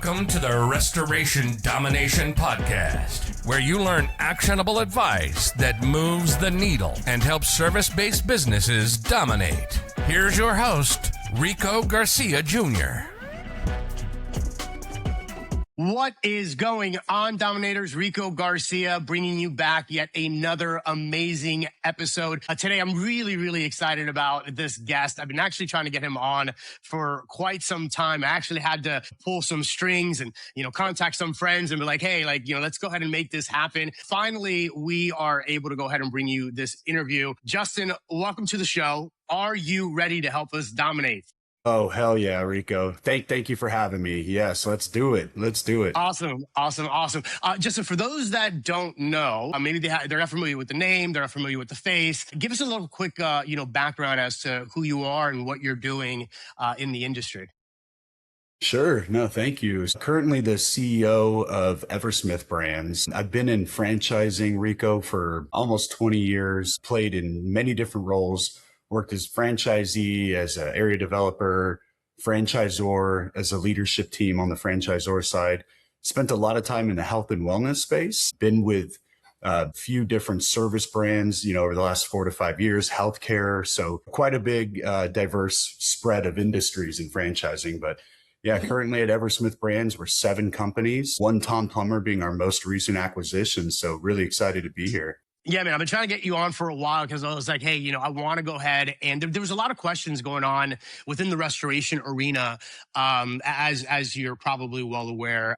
Welcome to the Restoration Domination Podcast, where you learn actionable advice that moves the needle and helps service-based businesses dominate. Here's your host, Rico Garcia Jr. What is going on, Dominators? Rico Garcia bringing you back yet another amazing episode. Today, I'm really excited about this guest. I've been actually trying to get him on for quite some time. I actually had to pull some strings and, contact some friends and be like, hey, let's go ahead and make this happen. Finally, we are able to go ahead and bring you this interview. Justin, welcome to the show. Are you ready to help us dominate? Oh, hell yeah, Rico. Thank you for having me. Yes, let's do it. Awesome. Justin, for those that don't know, maybe they're not familiar with the name, they're not familiar with the face. Give us a little quick, background as to who you are and what you're doing in the industry. Sure. No, thank you. Currently the CEO of Eversmith Brands. I've been in franchising, Rico, for almost 20 years, played in many different roles. Worked as franchisee, as an area developer, franchisor, as a leadership team on the franchisor side. Spent a lot of time in the health and wellness space. Been with a few different service brands, over the last 4 to 5 years, healthcare. So quite a big, diverse spread of industries in franchising. But yeah, currently at Eversmith Brands, we're 7 companies, one Tom Plumber being our most recent acquisition. So really excited to be here. Yeah, man, I've been trying to get you on for a while because I was like, hey, I want to go ahead. And there was a lot of questions going on within the restoration arena, as you're probably well aware.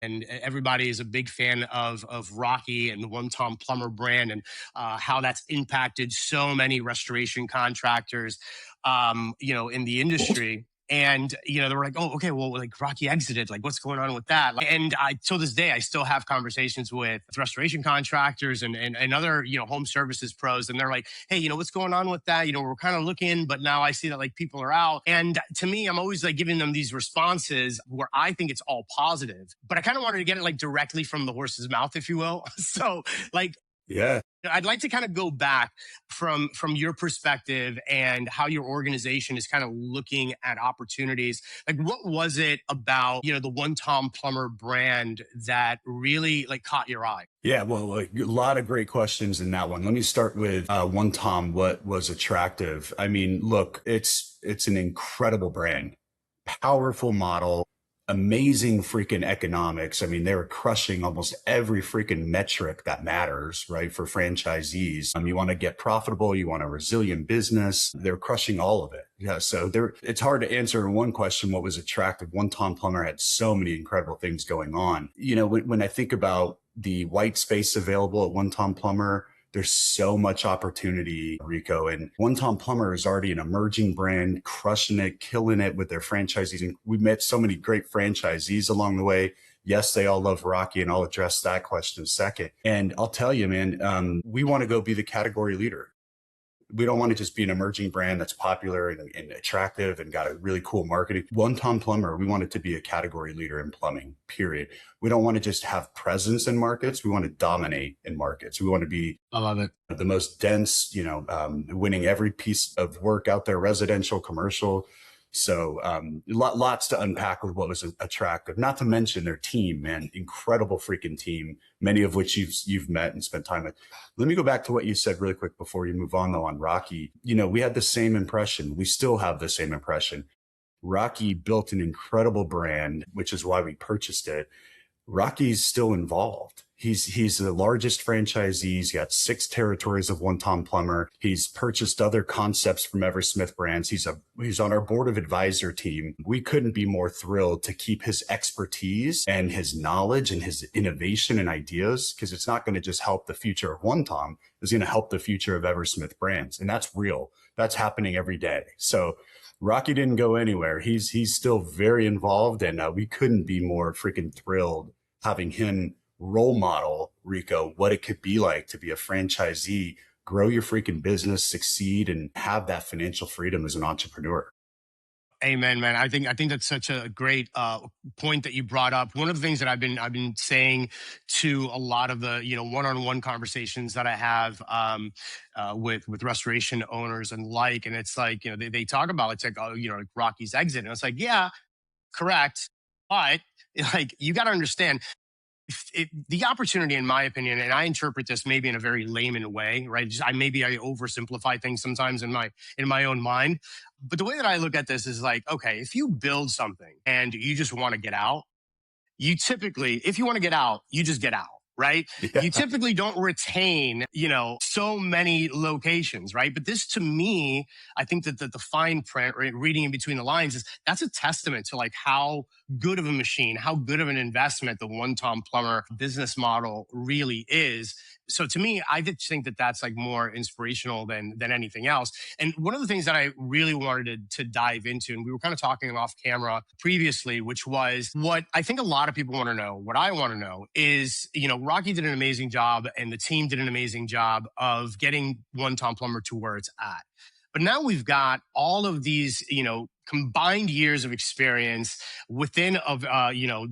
And everybody is a big fan of Rocky and the One Tom Plumber brand and how that's impacted so many restoration contractors, in the industry. And, they were like, oh, okay, well, Rocky exited, what's going on with that? And till this day, I still have conversations with restoration contractors and other, home services pros. And they're like, hey, what's going on with that? We're kind of looking, but now I see that people are out. And to me, I'm always giving them these responses where I think it's all positive, but I kind of wanted to get it directly from the horse's mouth, if you will. So yeah. I'd like to kind of go back from your perspective and how your organization is kind of looking at opportunities. What was it about, the One Tom Plumber brand that really caught your eye? Yeah, well, a lot of great questions in that one. Let me start with One Tom. What was attractive? I mean, look, it's an incredible brand, powerful model. Amazing freaking economics. I mean, they were crushing almost every freaking metric that matters, right? For franchisees. You want to get profitable. You want a resilient business. They're crushing all of it. Yeah. So it's hard to answer in one question what was attractive. One Tom Plumber had so many incredible things going on. When I think about the white space available at One Tom Plumber, there's so much opportunity, Rico. And One Tom Plumber is already an emerging brand, crushing it, killing it with their franchisees. And we met so many great franchisees along the way. Yes, they all love Rocky, and I'll address that question in a second. And I'll tell you, man, we want to go be the category leader. We don't want to just be an emerging brand that's popular and attractive and got a really cool marketing. One Tom Plumber, we want it to be a category leader in plumbing, period. We don't want to just have presence in markets. We want to dominate in markets. We want to be I love it. The most dense, winning every piece of work out there, residential, commercial. So lots to unpack with what was attractive, not to mention their team, man, incredible freaking team, many of which you've met and spent time with. Let me go back to what you said really quick before you move on, though, on Rocky. We had the same impression. We still have the same impression. Rocky built an incredible brand, which is why we purchased it. Rocky's still involved. He's the largest franchisee. He's got 6 territories of One Tom Plumber. He's purchased other concepts from Eversmith Brands. He's on our board of advisor team. We couldn't be more thrilled to keep his expertise and his knowledge and his innovation and ideas, because it's not going to just help the future of One Tom. It's going to help the future of Eversmith Brands. And that's real. That's happening every day. So Rocky didn't go anywhere. He's still very involved, and we couldn't be more freaking thrilled having him role model, Rico, what it could be like to be a franchisee, grow your freaking business, succeed, and have that financial freedom as an entrepreneur. Amen, man. I think that's such a great point that you brought up. One of the things that I've been saying to a lot of the one-on-one conversations that I have with restoration owners and it's they talk about Rocky's exit, and it's yeah, correct, but like, you got to understand the opportunity, in my opinion, and I interpret this maybe in a very layman way, right? Maybe I oversimplify things sometimes in my own mind, but the way that I look at this is like, okay, if you build something and you just want to get out, you typically, if you want to get out, you just get out, right? Yeah. You typically don't retain, so many locations, right? But this, to me, I think that the fine print, right, reading in between the lines, is that's a testament to like how good of a machine, how good of an investment the One Tom Plumber business model really is. So to me, I just think that that's like more inspirational than anything else. And one of the things that I really wanted to dive into, and we were kind of talking off camera previously, which was what I think a lot of people want to know, what I want to know is, Rocky did an amazing job and the team did an amazing job of getting One Tom Plumber to where it's at. But now we've got all of these, combined years of experience within of,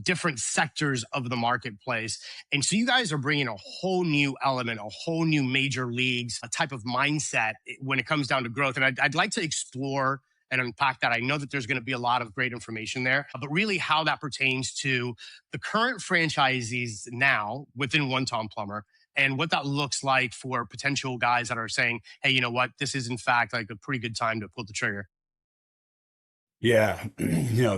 different sectors of the marketplace. And so you guys are bringing a whole new element, a whole new major leagues, a type of mindset when it comes down to growth. And I'd like to explore and unpack that. I know that there's going to be a lot of great information there, but really how that pertains to the current franchisees now within One Tom Plumber, and what that looks like for potential guys that are saying, hey, you know what, this is in fact like a pretty good time to pull the trigger. Yeah,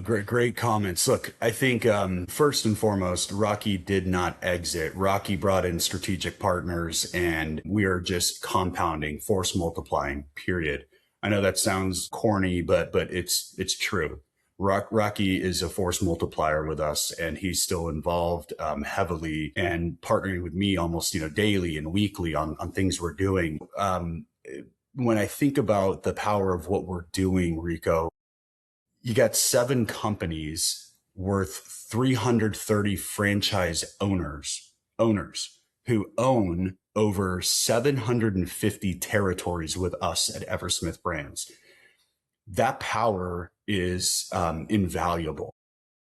great comments. Look, I think first and foremost, Rocky did not exit. Rocky brought in strategic partners, and we are just compounding, force multiplying, period. I know that sounds corny, but it's true. Rocky is a force multiplier with us, and he's still involved heavily and partnering with me almost daily and weekly on things we're doing. When I think about the power of what we're doing, Rico, you got 7 companies worth 330 franchise owners who own over 750 territories with us at Eversmith Brands. That power is invaluable.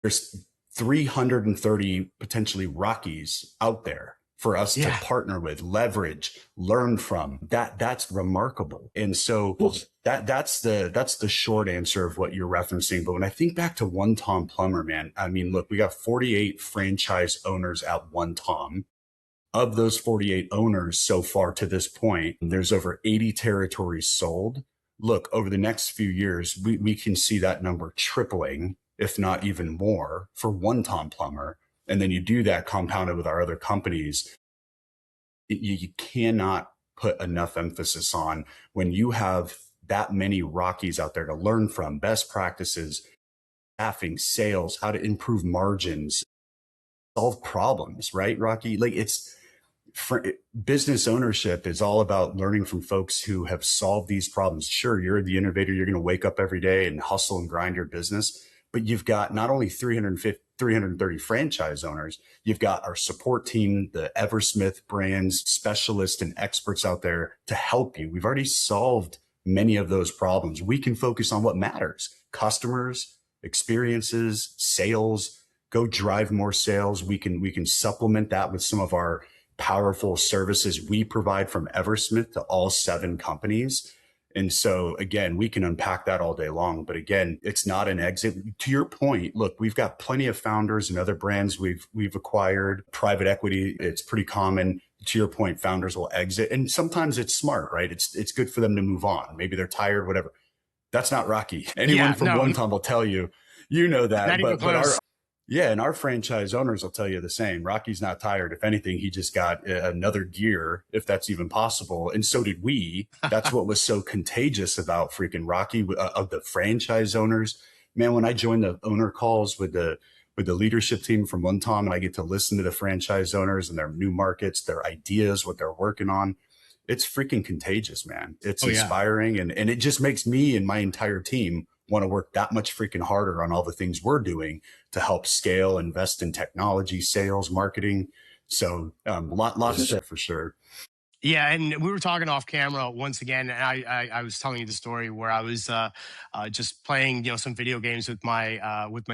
There's 330 potentially Rockies out there for us to partner with, leverage, learn from. That's remarkable. And so that's the short answer of what you're referencing. But when I think back to One Tom Plumber, man, I mean, look, we got 48 franchise owners at One Tom. Of those 48 owners so far to this point, there's over 80 territories sold. Look, over the next few years, we can see that number tripling, if not even more, for One Tom Plumber. And then you do that compounded with our other companies. You cannot put enough emphasis on when you have that many Rockies out there to learn from, best practices, staffing, sales, how to improve margins, solve problems, right, Rocky? Like business ownership is all about learning from folks who have solved these problems. Sure, you're the innovator. You're going to wake up every day and hustle and grind your business. But you've got not only 330 franchise owners, you've got our support team, the Eversmith Brands specialists and experts out there to help you. We've already solved many of those problems. We can focus on what matters: customers, experiences, sales. Go drive more sales. We can supplement that with some of our powerful services we provide from Eversmith to all 7 companies. And so again, we can unpack that all day long, but again, it's not an exit. To your point, look, we've got plenty of founders and other brands we've acquired. Private equity, it's pretty common. To your point, founders will exit, and sometimes it's smart, right? It's good for them to move on. Maybe they're tired, whatever. That's not Rocky. Anyone from One Tom will tell you, that. And our franchise owners will tell you the same. Rocky's not tired. If anything, he just got another gear, if that's even possible. And so did we. That's what was so contagious about freaking Rocky, of the franchise owners. Man, when I join the owner calls with the leadership team from One Tom, and I get to listen to the franchise owners and their new markets, their ideas, what they're working on, it's freaking contagious, man. It's inspiring. And it just makes me and my entire team want to work that much freaking harder on all the things we're doing to help scale, invest in technology, sales, marketing. So lots of that for sure. Yeah, and we were talking off camera once again, and I was telling you the story where I was just playing some video games with my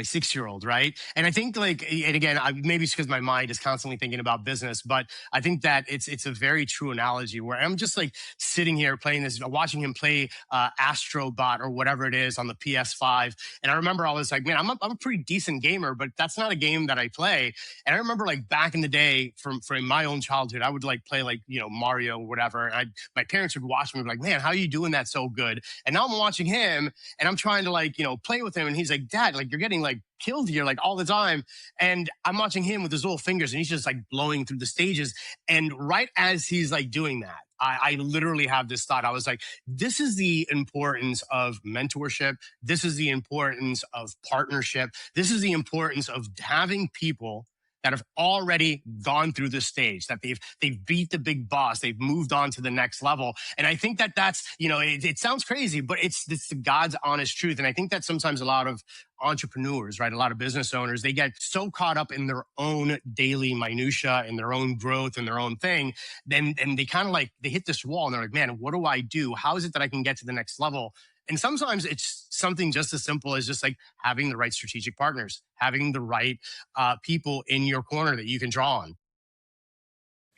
6 year old, right? And I think and again, maybe it's because my mind is constantly thinking about business, but I think that it's a very true analogy where I'm just like sitting here playing this, watching him play Astrobot or whatever it is on the PS5, and I remember I was like, man, I'm a pretty decent gamer, but that's not a game that I play. And I remember like back in the day from my own childhood, I would like play like, Mario or whatever. And my parents would watch me and be like, man, how are you doing that so good? And now I'm watching him and I'm trying to like, play with him. And he's like, Dad, like you're getting like killed here like all the time. And I'm watching him with his little fingers and he's just like blowing through the stages. And right as he's like doing that, I literally have this thought. I was like, this is the importance of mentorship. This is the importance of partnership. This is the importance of having people that have already gone through this stage, that they've beat the big boss, they've moved on to the next level. And I think that that's, it sounds crazy, but it's the God's honest truth. And I think that sometimes a lot of entrepreneurs, right, a lot of business owners, they get so caught up in their own daily minutia and their own growth and their own thing, then and they kind of like they hit this wall and they're like, man, what do I do? How is it that I can get to the next level? And sometimes it's something just as simple as just like having the right strategic partners, having the right people in your corner that you can draw on.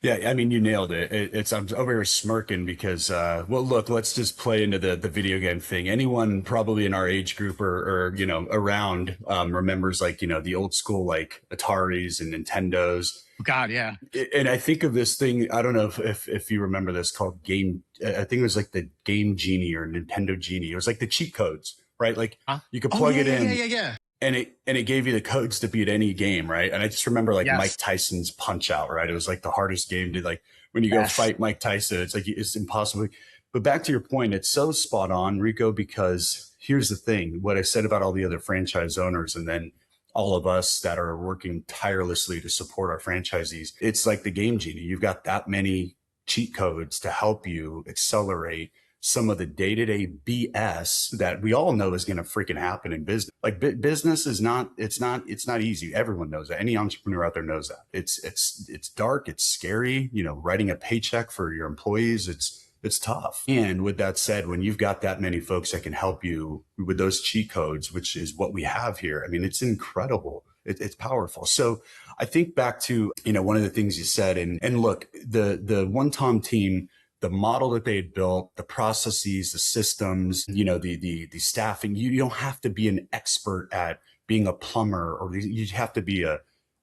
Yeah, I mean, you nailed it. I'm over here smirking because, well, look, let's just play into the video game thing. Anyone probably in our age group or around, remembers like, the old school, like Ataris and Nintendos. God, yeah. And I think of this thing, I don't know if you remember this, called I think it was like the Game Genie or Nintendo Genie. It was like the cheat codes, right? Like you could plug it in. Yeah. And it gave you the codes to beat any game, right? And I just remember like Yes. Mike Tyson's Punch Out, right? It was like the hardest game to like when you go fight Mike Tyson, it's like it's impossible. But back to your point, it's so spot on, Rico, because here's the thing: what I said about all the other franchise owners, and then all of us that are working tirelessly to support our franchisees. It's like the Game Genie. You've got that many cheat codes to help you accelerate some of the day-to-day BS that we all know is going to freaking happen in business. Like business is not easy. Everyone knows that. Any entrepreneur out there knows that. It's dark. It's scary. Writing a paycheck for your employees, it's tough. And with that said, when you've got that many folks that can help you with those cheat codes, which is what we have here, I mean, it's incredible. It's powerful. So I think back to, one of the things you said, and look, the One Tom team, the model that they had built, the processes, the systems, the staffing. You don't have to be an expert at being a plumber, or you have to be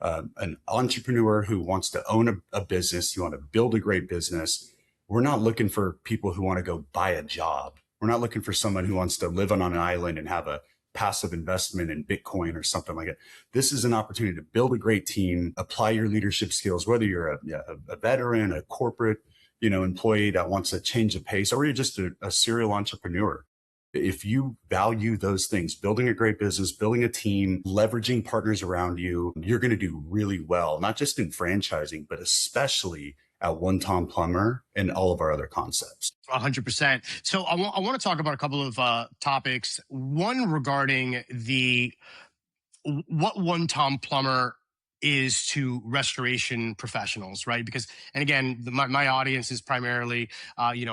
an entrepreneur who wants to own a business. You want to build a great business. We're not looking for people who want to go buy a job. We're not looking for someone who wants to live on an island and have a passive investment in Bitcoin or something like that. This is an opportunity to build a great team, apply your leadership skills, whether you're a veteran, a corporate employee that wants to change the pace, or you're just a serial entrepreneur. If you value those things, building a great business, building a team, leveraging partners around you, you're going to do really well, not just in franchising, but especially at One Tom Plumber and all of our other concepts. 100%. So I want to talk about a couple of topics. One regarding what One Tom Plumber is to restoration professionals, right? Because, and again, my audience is primarily,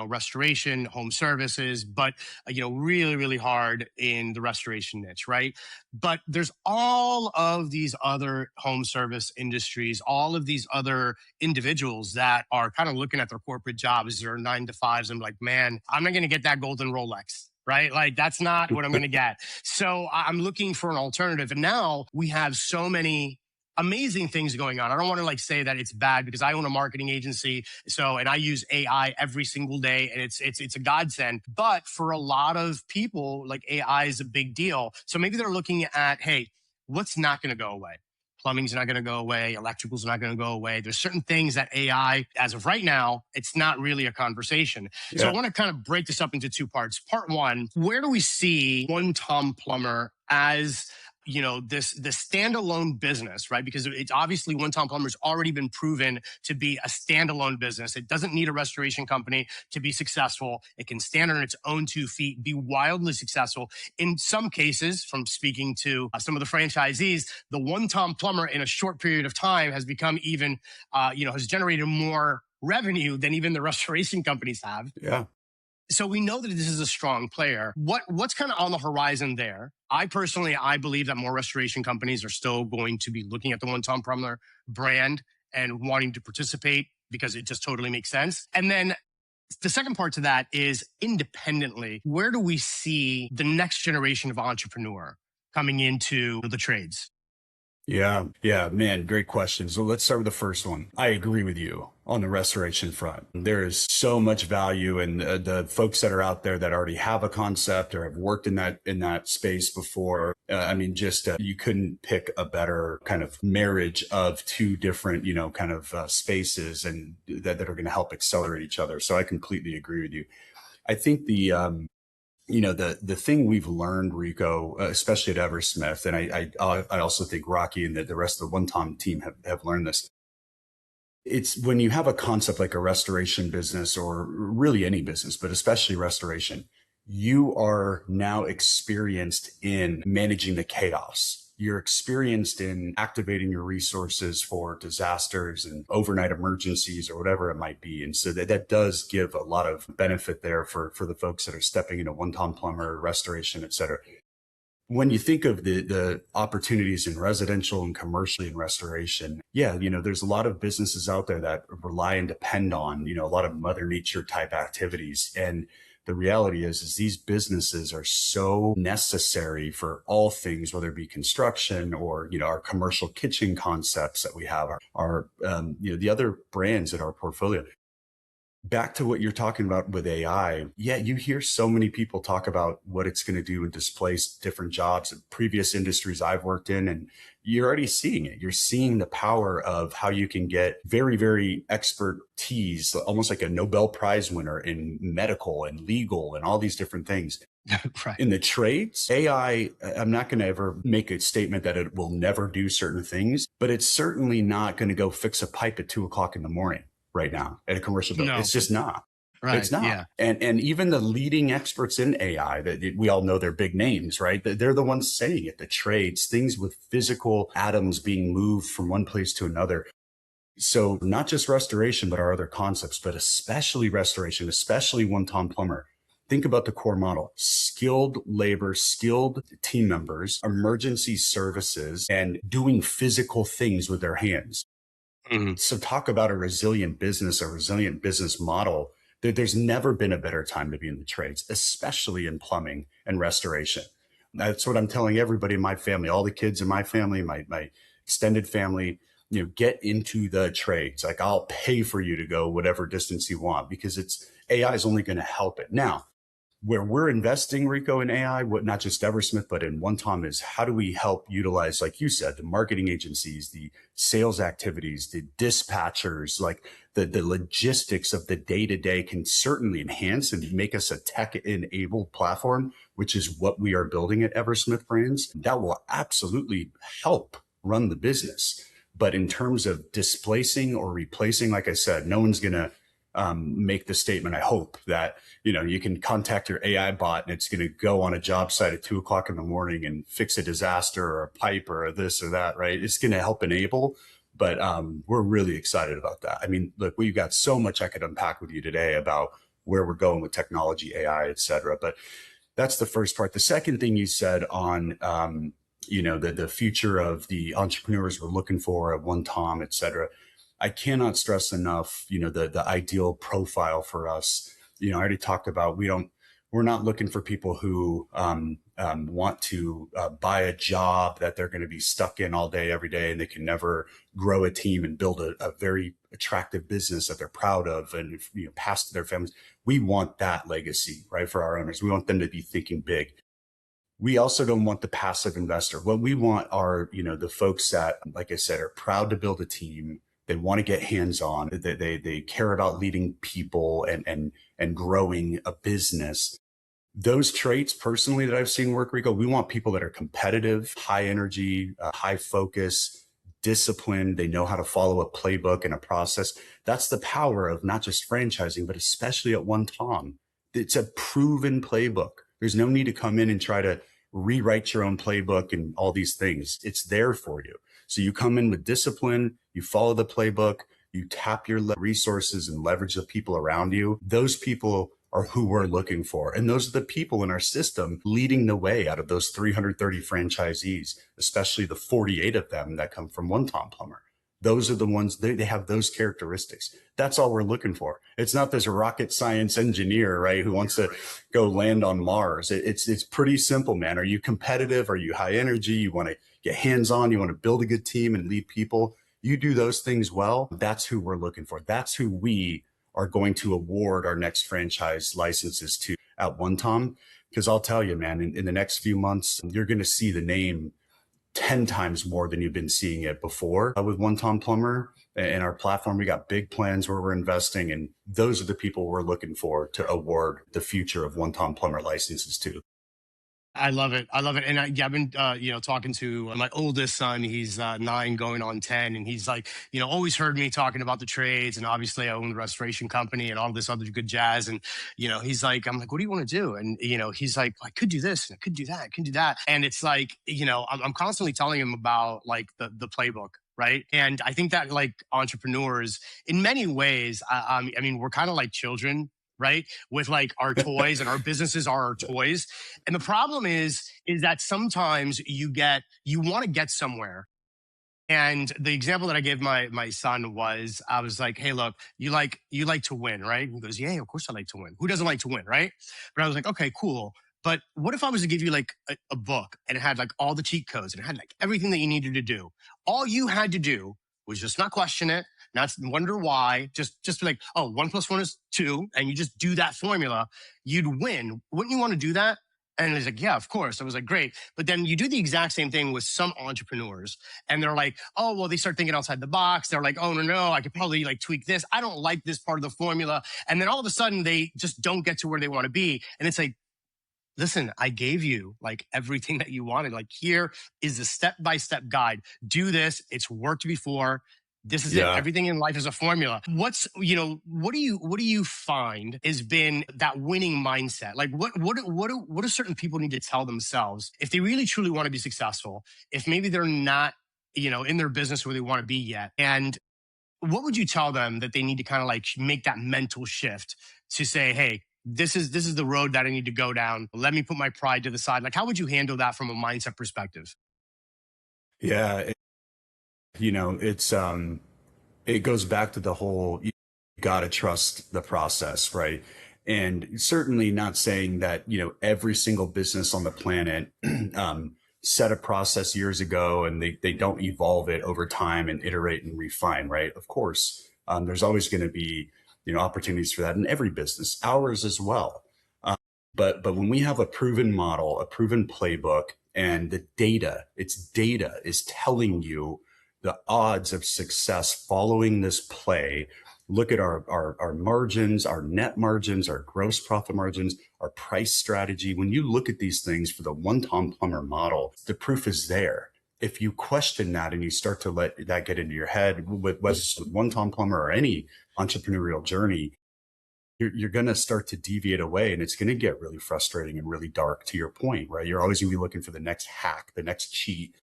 restoration, home services, but, really, really hard in the restoration niche, right? But there's all of these other home service industries, all of these other individuals that are kind of looking at their corporate jobs, their 9-to-5s, and like, man, I'm not going to get that golden Rolex. Right? Like that's not what I'm going to get. So I'm looking for an alternative. And now we have so many amazing things going on. I don't want to like say that it's bad because I own a marketing agency. And I use AI every single day and it's a godsend. But for a lot of people, like AI is a big deal. So maybe they're looking at, hey, what's not going to go away? Plumbing's not going to go away. Electrical's not going to go away. There's certain things that AI, as of right now, it's not really a conversation. Yeah. So I want to kind of break this up into two parts. Part one, where do we see One Tom Plumber as this standalone business, right? Because it's obviously One Tom Plumber's already been proven to be a standalone business. It doesn't need a restoration company to be successful. It can stand on its own 2 feet, be wildly successful. In some cases, from speaking to some of the franchisees, the One Tom Plumber in a short period of time has become even, has generated more revenue than even the restoration companies have. Yeah. So we know that this is a strong player. What's kind of on the horizon there? I believe that more restoration companies are still going to be looking at the One Tom Plumber brand and wanting to participate because it just totally makes sense. And then the second part to that is independently, where do we see the next generation of entrepreneur coming into the trades? Yeah. Yeah, man, great question. So let's start with the first one. I agree with you on the restoration front. There is so much value in the folks that are out there that already have a concept or have worked in that space before. You couldn't pick a better kind of marriage of two different, spaces and that are going to help accelerate each other. So I completely agree with you. I think the thing we've learned, Rico, especially at Eversmith, and I also think Rocky and the rest of the One Tom team have learned this. It's when you have a concept like a restoration business or really any business, but especially restoration, you are now experienced in managing the chaos. You're experienced in activating your resources for disasters and overnight emergencies or whatever it might be. And so that does give a lot of benefit there for the folks that are stepping into One Tom Plumber, restoration, et cetera. When you think of the opportunities in residential and commercially in restoration, there's a lot of businesses out there that rely and depend on, a lot of Mother Nature type activities. And the reality is these businesses are so necessary for all things, whether it be construction or, our commercial kitchen concepts that we have, our the other brands in our portfolio. Back to what you're talking about with AI. Yeah, you hear so many people talk about what it's going to do and displace different jobs in previous industries I've worked in. And you're already seeing it. You're seeing the power of how you can get very, very expertise, almost like a Nobel Prize winner in medical and legal and all these different things. Right. In the trades, AI, I'm not going to ever make a statement that it will never do certain things, but it's certainly not going to go fix a pipe at 2:00 in the morning right now at a commercial building. No. It's just not. Right. It's not. Yeah. And even the leading experts in AI that we all know they're big names, right? They're the ones saying it, the trades, things with physical atoms being moved from one place to another. So not just restoration, but our other concepts, but especially restoration, especially One Tom Plumber. Think about the core model: skilled labor, skilled team members, emergency services, and doing physical things with their hands. Mm-hmm. So talk about a resilient business model. There's never been a better time to be in the trades, especially in plumbing and restoration. That's what I'm telling everybody in my family, all the kids in my family, my extended family, get into the trades. Like, I'll pay for you to go whatever distance you want, because AI is only going to help it. Now, where we're investing, Rico, in AI, not just Eversmith, but in One Tom, is how do we help utilize, like you said, the marketing agencies, the sales activities, the dispatchers, like the logistics of the day-to-day can certainly enhance and make us a tech-enabled platform, which is what we are building at Eversmith Brands. That will absolutely help run the business. But in terms of displacing or replacing, like I said, no one's going to make the statement, I hope, that, you can contact your AI bot and it's going to go on a job site at 2:00 in the morning and fix a disaster or a pipe or this or that, right? It's going to help enable, but we're really excited about that. I mean, look, we've got so much I could unpack with you today about where we're going with technology, AI, et cetera. But that's the first part. The second thing you said on, the future of the entrepreneurs we're looking for at One Tom, et cetera. I cannot stress enough, the ideal profile for us. I already talked about, we're not looking for people who want to buy a job that they're going to be stuck in all day, every day, and they can never grow a team and build a very attractive business that they're proud of and pass to their families. We want that legacy, right, for our owners. We want them to be thinking big. We also don't want the passive investor. What we want are, the folks that, like I said, are proud to build a team. They want to get hands-on. They care about leading people and growing a business. Those traits personally that I've seen work, Rico, we want people that are competitive, high energy, high focus, disciplined. They know how to follow a playbook and a process. That's the power of not just franchising, but especially at One Tom. It's a proven playbook. There's no need to come in and try to rewrite your own playbook and all these things. It's there for you. So you come in with discipline, you follow the playbook, you tap your resources and leverage the people around you. Those people are who we're looking for. And those are the people in our system leading the way out of those 330 franchisees, especially the 48 of them that come from One Tom Plumber. Those are the ones, they have those characteristics. That's all we're looking for. It's not this rocket science engineer, right, who wants to go land on Mars. It's pretty simple, man. Are you competitive? Are you high energy? You want to get hands-on? You want to build a good team and lead people? You do those things well. That's who we're looking for. That's who we are going to award our next franchise licenses to at One Tom. Because I'll tell you, man, in the next few months, you're going to see the name 10 times more than you've been seeing it before with One Tom Plumber and our platform. We got big plans where we're investing, and those are the people we're looking for to award the future of One Tom Plumber licenses to. I love it. I love it. And I've been, talking to my oldest son. He's 9 going on 10. And he's like, always heard me talking about the trades. And obviously I own the restoration company and all this other good jazz. And, he's like, I'm like, what do you want to do? And, he's like, I could do this and I could do that. I could do that. And it's like, I'm constantly telling him about like the playbook. Right. And I think that like entrepreneurs in many ways, I mean, we're kind of like children, right? With like our toys, and our businesses are our toys. And the problem is that sometimes you want to get somewhere. And the example that I gave my son was, I was like, hey, look, you like to win, right? He goes, yeah, of course I like to win. Who doesn't like to win, right? But I was like, okay, cool. But what if I was to give you like a book, and it had like all the cheat codes, and it had like everything that you needed to do? All you had to do was just not question it, not wonder why, just be like, oh, 1 + 1 is 2, and you just do that formula, you'd win. Wouldn't you want to do that? And he's like, yeah, of course. I was like, great. But then you do the exact same thing with some entrepreneurs, and they're like, oh, well, they start thinking outside the box. They're like, oh, no, I could probably like tweak this. I don't like this part of the formula. And then all of a sudden they just don't get to where they want to be. And it's like, listen, I gave you like everything that you wanted. Like, here is the step-by-step guide. Do this. It's worked before. This is it. Everything in life is a formula. What do you find has been that winning mindset? Like what do certain people need to tell themselves if they really truly want to be successful, if maybe they're not, in their business where they want to be yet? And what would you tell them that they need to kind of like make that mental shift to say, hey, this is the road that I need to go down. Let me put my pride to the side. Like, how would you handle that from a mindset perspective? Yeah. It's, it goes back to the whole, you got to trust the process, right? And certainly not saying that, every single business on the planet, set a process years ago and they don't evolve it over time and iterate and refine, right? Of course, there's always going to be, opportunities for that in every business, ours as well. But when we have a proven model, a proven playbook, and the data is telling you the odds of success following this play. Look at our margins, our net margins, our gross profit margins, our price strategy. When you look at these things for the One Tom Plumber model, the proof is there. If you question that and you start to let that get into your head, whether it's with One Tom Plumber or any entrepreneurial journey, you're going to start to deviate away, and it's going to get really frustrating and really dark, to your point, right? You're always going to be looking for the next hack, the next cheat.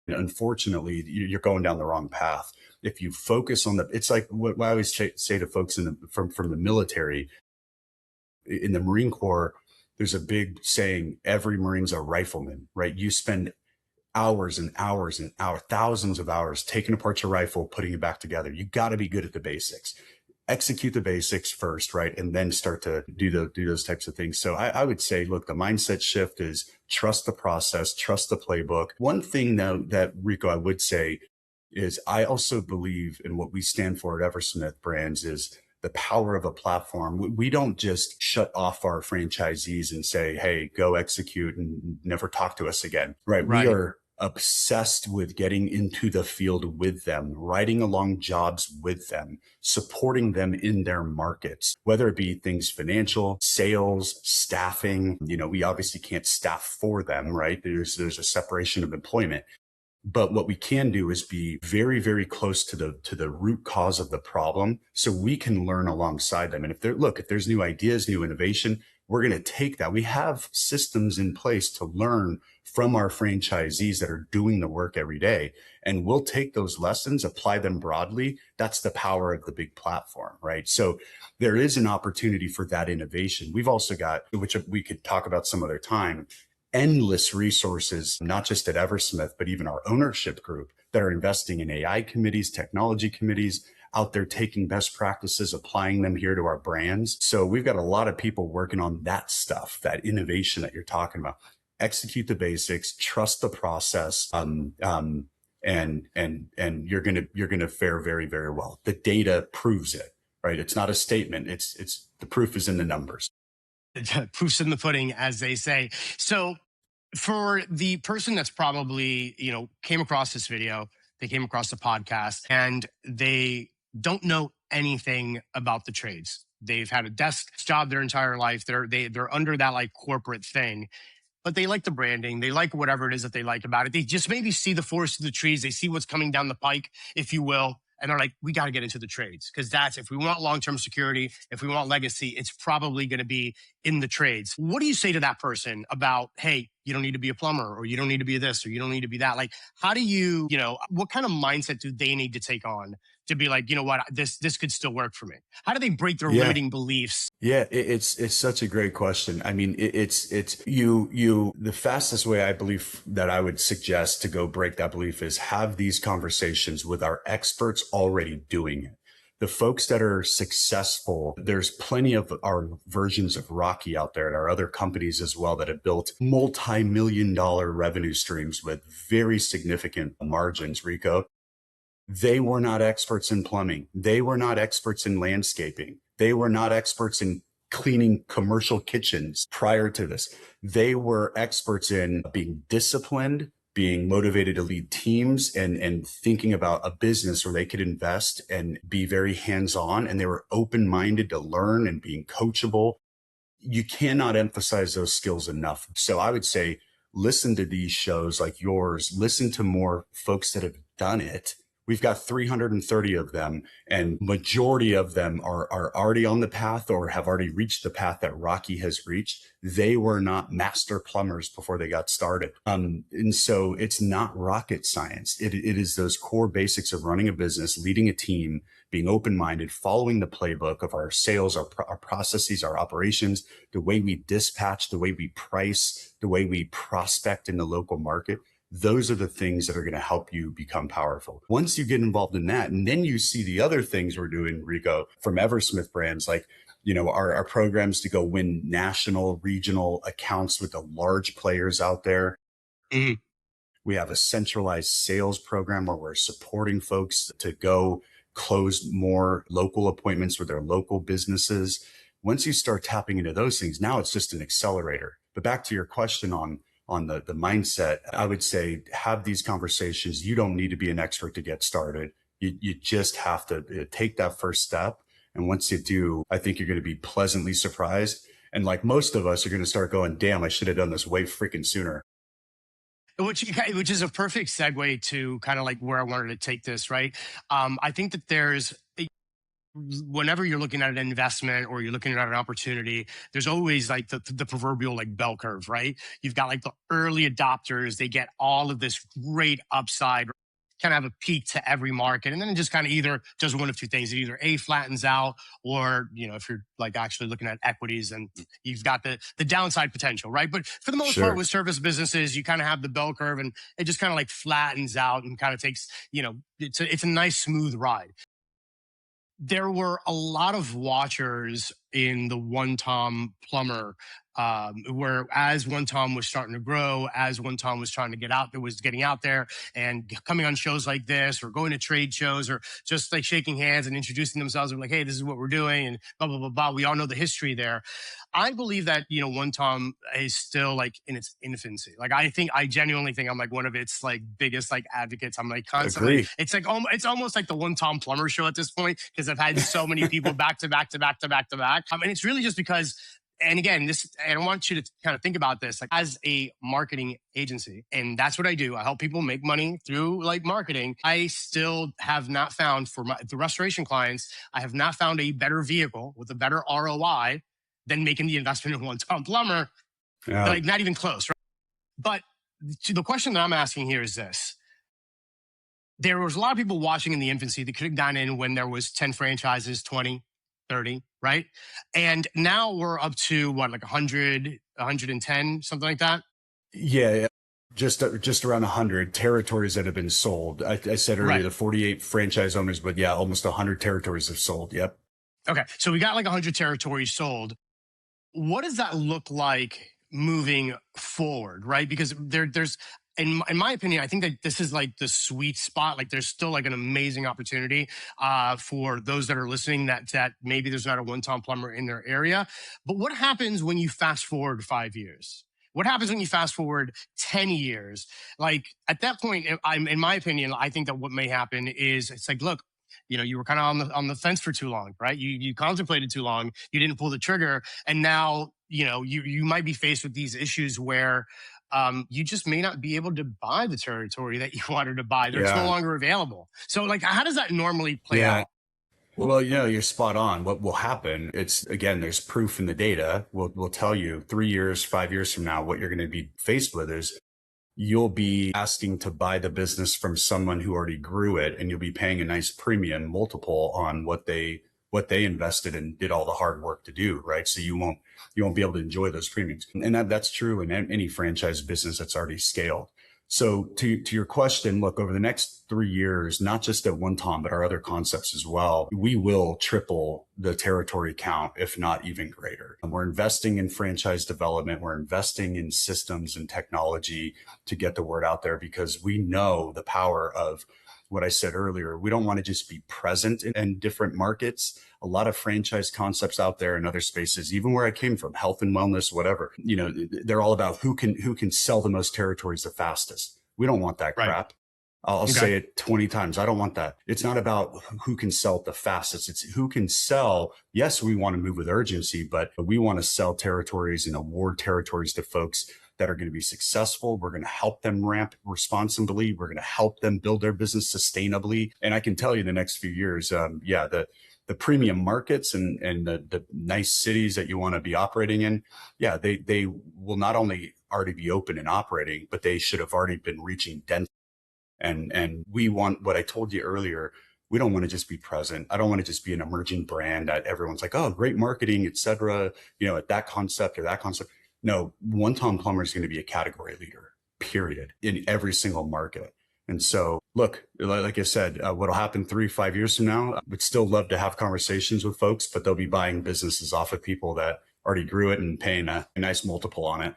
And unfortunately, you're going down the wrong path. If you focus on it's like what I always say to folks from the military, in the Marine Corps, there's a big saying, every Marine's a rifleman, right? You spend hours and hours and hours, thousands of hours taking apart your rifle, putting it back together. You got to be good at the basics. Execute the basics first, right? And then start to do those types of things. So I would say, look, the mindset shift is trust the process, trust the playbook. One thing though that Rico, I would say is I also believe in what we stand for at Eversmith Brands is the power of a platform. We don't just shut off our franchisees and say, hey, go execute and never talk to us again, right? We are obsessed with getting into the field with them, riding along jobs with them, supporting them in their markets, whether it be things financial, sales, staffing. We obviously can't staff for them, right? There's a separation of employment. But what we can do is be very, very close to the root cause of the problem, so we can learn alongside them. And if there's new ideas, new innovation, we're going to take that. We have systems in place to learn from our franchisees that are doing the work every day. And we'll take those lessons, apply them broadly. That's the power of the big platform, right? So there is an opportunity for that innovation. We've also got, which we could talk about some other time, endless resources, not just at Eversmith, but even our ownership group that are investing in AI committees, technology committees, out there taking best practices, applying them here to our brands. So we've got a lot of people working on that stuff, that innovation that you're talking about. Execute the basics, trust the process, and you're gonna fare very, very well. The data proves it, right? It's not a statement. It's the proof is in the numbers. Proof's in the pudding, as they say. So for the person that's probably, came across this video, they came across the podcast, and they don't know anything about the trades. They've had a desk job their entire life. They're under that like corporate thing, but they like the branding. They like whatever it is that they like about it. They just maybe see the forest of the trees. They see what's coming down the pike, if you will. And they're like, we got to get into the trades, because that's, if we want long-term security, if we want legacy, it's probably going to be in the trades. What do you say to that person about, hey, you don't need to be a plumber, or you don't need to be this, or you don't need to be that? Like, how do you, what kind of mindset do they need to take on to be like, you know what, this could still work for me? How do they break their limiting beliefs? Yeah, it's such a great question. I mean, it's you, the fastest way I believe that I would suggest to go break that belief is have these conversations with our experts already doing it. The folks that are successful, there's plenty of our versions of Rocky out there, and our other companies as well that have built multi-million-dollar revenue streams with very significant margins, Rico. They were not experts in plumbing. They were not experts in landscaping. They were not experts in cleaning commercial kitchens prior to this. They were experts in being disciplined, being motivated to lead teams, and thinking about a business where they could invest and be very hands-on. And they were open-minded to learn and being coachable. You cannot emphasize those skills enough. So I would say, listen to these shows like yours, listen to more folks that have done it. We've got 330 of them, and majority of them are already on the path or have already reached the path that Rocky has reached. They were not master plumbers before they got started. And so it's not rocket science. It is those core basics of running a business, leading a team, being open-minded, following the playbook of our sales, our processes, our operations, the way we dispatch, the way we price, the way we prospect in the local market. Those are the things that are going to help you become powerful. Once you get involved in that, and then you see the other things we're doing, Rico, from Eversmith Brands, like, our programs to go win national, regional accounts with the large players out there. Mm-hmm. We have a centralized sales program where we're supporting folks to go close more local appointments with their local businesses. Once you start tapping into those things, now it's just an accelerator. But back to your question on the mindset, I would say have these conversations. You don't need to be an expert to get started. You just have to take that first step. And once you do, I think you're going to be pleasantly surprised. And like most of us are going to start going, damn, I should have done this way freaking sooner. Which is a perfect segue to kind of like where I wanted to take this, right? I think that whenever you're looking at an investment or you're looking at an opportunity, there's always like the proverbial like bell curve, right? You've got like the early adopters, they get all of this great upside, kind of have a peak to every market. And then it just kind of either does one of two things. It either A, flattens out, or, if you're like actually looking at equities, and you've got the downside potential, right? But for the most part with service businesses, you kind of have the bell curve, and it just kind of like flattens out and kind of takes, it's a nice smooth ride. There were a lot of watchers in the One Tom Plumber, where as One Tom was starting to grow, as One Tom was trying to getting out there and coming on shows like this, or going to trade shows, or just like shaking hands and introducing themselves and like, hey, this is what we're doing, and blah, blah, blah, blah. We all know the history there. I believe that, One Tom is still like in its infancy. Like, I genuinely think I'm like one of its like biggest like advocates. I'm like constantly, it's like, it's almost like the One Tom Plumber show at this point, because I've had so many people back to back to back to back to back. And it's really just because, and again, I want you to kind of think about this, like as a marketing agency, and that's what I do. I help people make money through like marketing. I still have not found, for the restoration clients, I have not found a better vehicle with a better ROI than making the investment in One Tom Plumber. Like not even close, right? But the question that I'm asking here is this. There was a lot of people watching in the infancy that could have gone in when there was 10 franchises, 20, 30, right? And now we're up to what, like 100, 110, something like that? Yeah. Just around 100 territories that have been sold. I said earlier, Right. the 48 franchise owners, but yeah, almost 100 territories have sold. Yep. Okay. So we got like 100 territories sold. What does that look like moving forward, right? Because there's, in my opinion, I think that this is like the sweet spot. Like there's still like an amazing opportunity for those that are listening that maybe there's not a One Tom Plumber in their area. But what happens when you fast forward 5 years? What happens when you fast forward 10 years? Like at that point, in my opinion, I think that what may happen is it's like, look, you were kind of on the fence for too long, right? You contemplated too long. You didn't pull the trigger, and now you might be faced with these issues where you just may not be able to buy the territory that you wanted to buy. It's no longer available. So, like, how does that normally play out? Well, you're spot on. What will happen? It's again, there's proof in the data. We'll tell you 3 years, 5 years from now, what you're going to be faced with is you'll be asking to buy the business from someone who already grew it, and you'll be paying a nice premium multiple on what they invested and did all the hard work to do, right? So you won't be able to enjoy those premiums. And that's true in any franchise business that's already scaled. So to your question, look, over the next 3 years, not just at One Tom, but our other concepts as well, we will triple the territory count, if not even greater. And we're investing in franchise development. We're investing in systems and technology to get the word out there, because we know the power of what I said earlier. We don't want to just be present in different markets. A lot of franchise concepts out there in other spaces, even where I came from, health and wellness, whatever, they're all about who can sell the most territories the fastest. We don't want that crap. I'll say it 20 times. I don't want that. It's not about who can sell it the fastest. It's who can sell. Yes, we want to move with urgency, but we want to sell territories and award territories to folks that are going to be successful. We're going to help them ramp responsibly. We're going to help them build their business sustainably. And I can tell you the next few years, the premium markets and the nice cities that you want to be operating in, they will not only already be open and operating, but they should have already been reaching density. And we want, what I told you earlier, we don't want to just be present. I don't want to just be an emerging brand that everyone's like, oh, great marketing, et cetera, at that concept or that concept. No, One Tom Plumber is going to be a category leader, period, in every single market. And so, look, like I said, what'll happen 3-5 years from now, I would still love to have conversations with folks, but they'll be buying businesses off of people that already grew it and paying a nice multiple on it.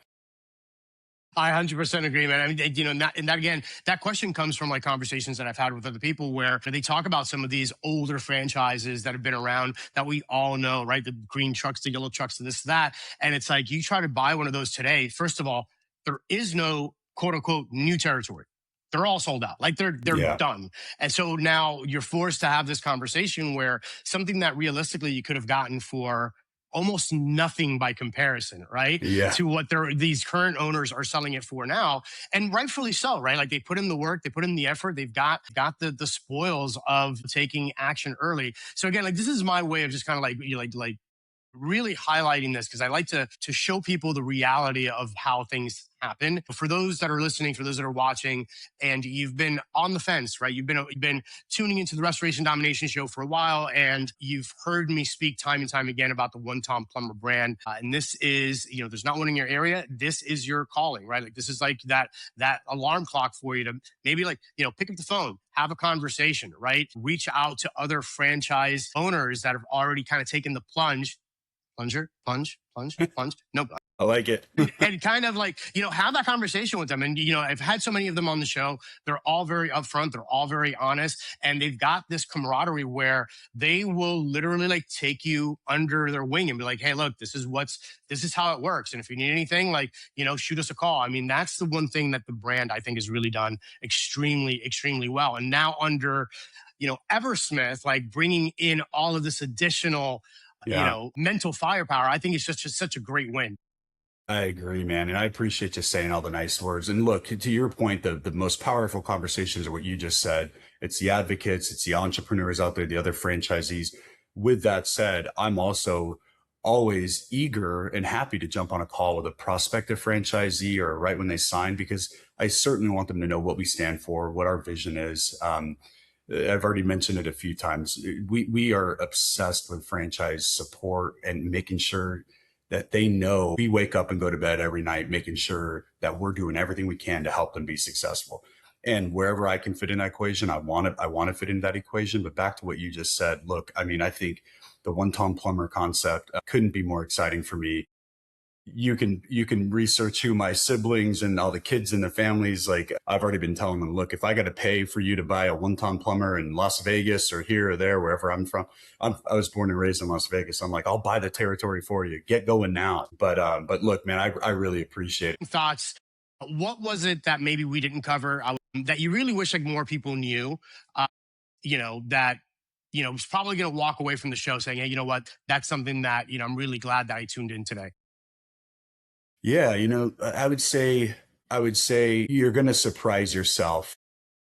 I 100% agree, man. I mean, that question comes from like conversations that I've had with other people where they talk about some of these older franchises that have been around that we all know, right? The green trucks, the yellow trucks, this, that. And it's like, you try to buy one of those today. First of all, there is no quote unquote new territory. They're all sold out. Like they're done. And so now you're forced to have this conversation where something that realistically you could have gotten for almost nothing by comparison, right? Yeah. To what these current owners are selling it for now. And rightfully so, right? Like they put in the work, they put in the effort, they've got the spoils of taking action early. So again, like this is my way of just kind of like really highlighting this, because I like to show people the reality of how things happen. For those that are listening, for those that are watching, and you've been on the fence, right? You've been tuning into the Restoration Domination show for a while, and you've heard me speak time and time again about the One Tom Plumber brand. And this is, there's not one in your area. This is your calling, right? Like this is like that alarm clock for you to maybe pick up the phone, have a conversation, right? Reach out to other franchise owners that have already kind of taken the plunge. Plunge. Nope. I like it. And kind of like, have that conversation with them. And, I've had so many of them on the show. They're all very upfront. They're all very honest. And they've got this camaraderie where they will literally like take you under their wing and be like, hey, look, this is how it works. And if you need anything, shoot us a call. I mean, that's the one thing that the brand I think has really done extremely, extremely well. And now under, Eversmith, like bringing in all of this additional mental firepower, I think it's just such a great win. I agree, man. And I appreciate you saying all the nice words. And look, to your point, the most powerful conversations are what you just said. It's the advocates, it's the entrepreneurs out there, the other franchisees. With that said, I'm also always eager and happy to jump on a call with a prospective franchisee or right when they sign, because I certainly want them to know what we stand for, what our vision is. I've already mentioned it a few times. We are obsessed with franchise support and making sure that they know we wake up and go to bed every night, making sure that we're doing everything we can to help them be successful. And wherever I can fit in that equation, I want to fit in that equation. But back to what you just said, look, I mean, I think the one-time plumber concept couldn't be more exciting for me. You can research who my siblings and all the kids in the families, like I've already been telling them, look, if I got to pay for you to buy a one-ton plumber in Las Vegas or here or there, wherever I'm from, I was born and raised in Las Vegas. I'm like, I'll buy the territory for you. Get going now. But look, man, I really appreciate it. Thoughts? What was it that maybe we didn't cover that you really wish like more people knew? That was probably going to walk away from the show saying, hey, you know what? That's something that I'm really glad that I tuned in today. Yeah, I would say you're going to surprise yourself.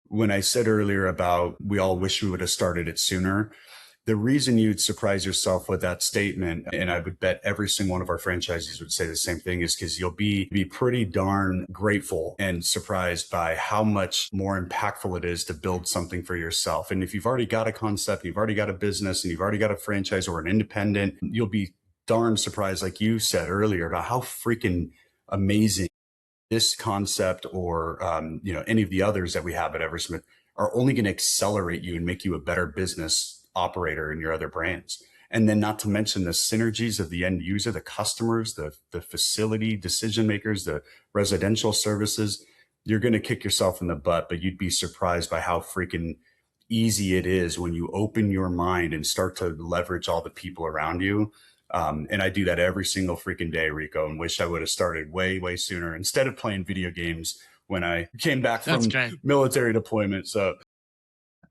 When I said earlier about we all wish we would have started it sooner, the reason you'd surprise yourself with that statement, and I would bet every single one of our franchisees would say the same thing, is because you'll be pretty darn grateful and surprised by how much more impactful it is to build something for yourself. And if you've already got a concept, you've already got a business, and you've already got a franchise or an independent, you'll be darn surprised, like you said earlier, about how freaking amazing this concept or any of the others that we have at Eversmith are only going to accelerate you and make you a better business operator in your other brands. And then not to mention the synergies of the end user, the customers, the facility decision makers, the residential services. You're going to kick yourself in the butt, but you'd be surprised by how freaking easy it is when you open your mind and start to leverage all the people around you. And I do that every single freaking day, Rico, and wish I would have started way, way sooner instead of playing video games when I came back from military deployment. So,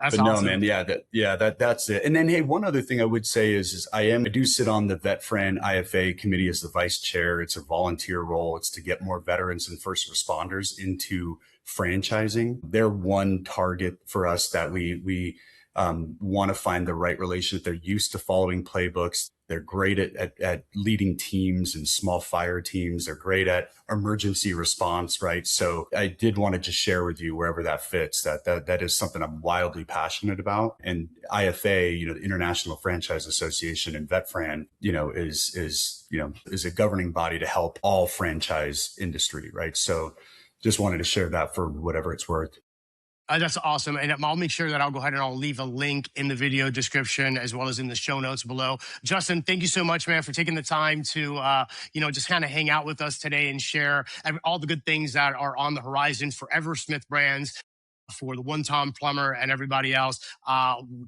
that's but awesome. No, man, that's it. And then, hey, one other thing I would say is I do sit on the VetFran IFA committee as the vice chair. It's a volunteer role. It's to get more veterans and first responders into franchising. They're one target for us that we want to find the right relationship. They're used to following playbooks. They're great at leading teams and small fire teams. They're great at emergency response, right? So I did want to just share with you wherever that fits, that is something I'm wildly passionate about. And IFA, the International Franchise Association, and VetFran, is a governing body to help all franchise industry, right? So just wanted to share that for whatever it's worth. That's awesome. And I'll make sure that I'll go ahead and I'll leave a link in the video description as well as in the show notes below. Justin, thank you so much, man, for taking the time to, just kind of hang out with us today and share all the good things that are on the horizon for Eversmith Brands, for the one-time plumber and everybody else.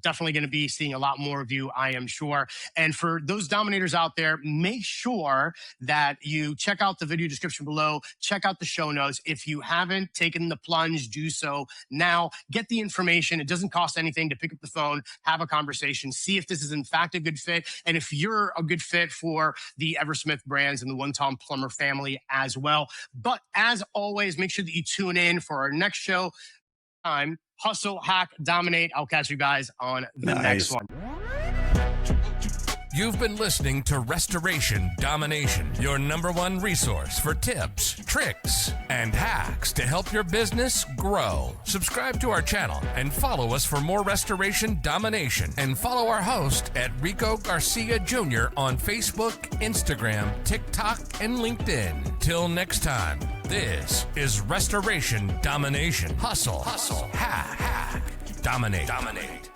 Definitely going to be seeing a lot more of you, I am sure. And for those dominators out there, make sure that you check out the video description below, check out the show notes. If you haven't taken the plunge, do so now. Get the information. It doesn't cost anything to pick up the phone, have a conversation, see if this is in fact a good fit. And if you're a good fit for the Eversmith Brands and the one-time plumber family as well. But as always, make sure that you tune in for our next show. Hustle, hack, dominate. I'll catch you guys on the next one. You've been listening to Restoration Domination, your #1 resource for tips, tricks, and hacks to help your business grow. Subscribe to our channel and follow us for more Restoration Domination. And follow our host at Rico Garcia Jr. on Facebook, Instagram, TikTok, and LinkedIn. Till next time, this is Restoration Domination. Hustle, hack, dominate.